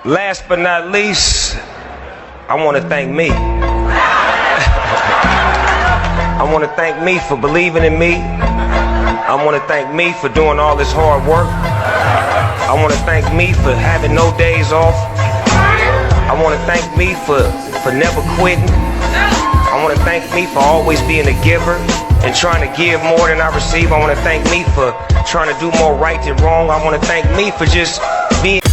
Last but not least, I want to thank me. I want to thank me for believing in me. I want to thank me for doing all this hard work. I want to thank me for having no days off. I want to thank me for never quitting. I want to thank me for always being a giver and trying to give more than I receive. I want to thank me for trying to do more right than wrong. I want to thank me for just being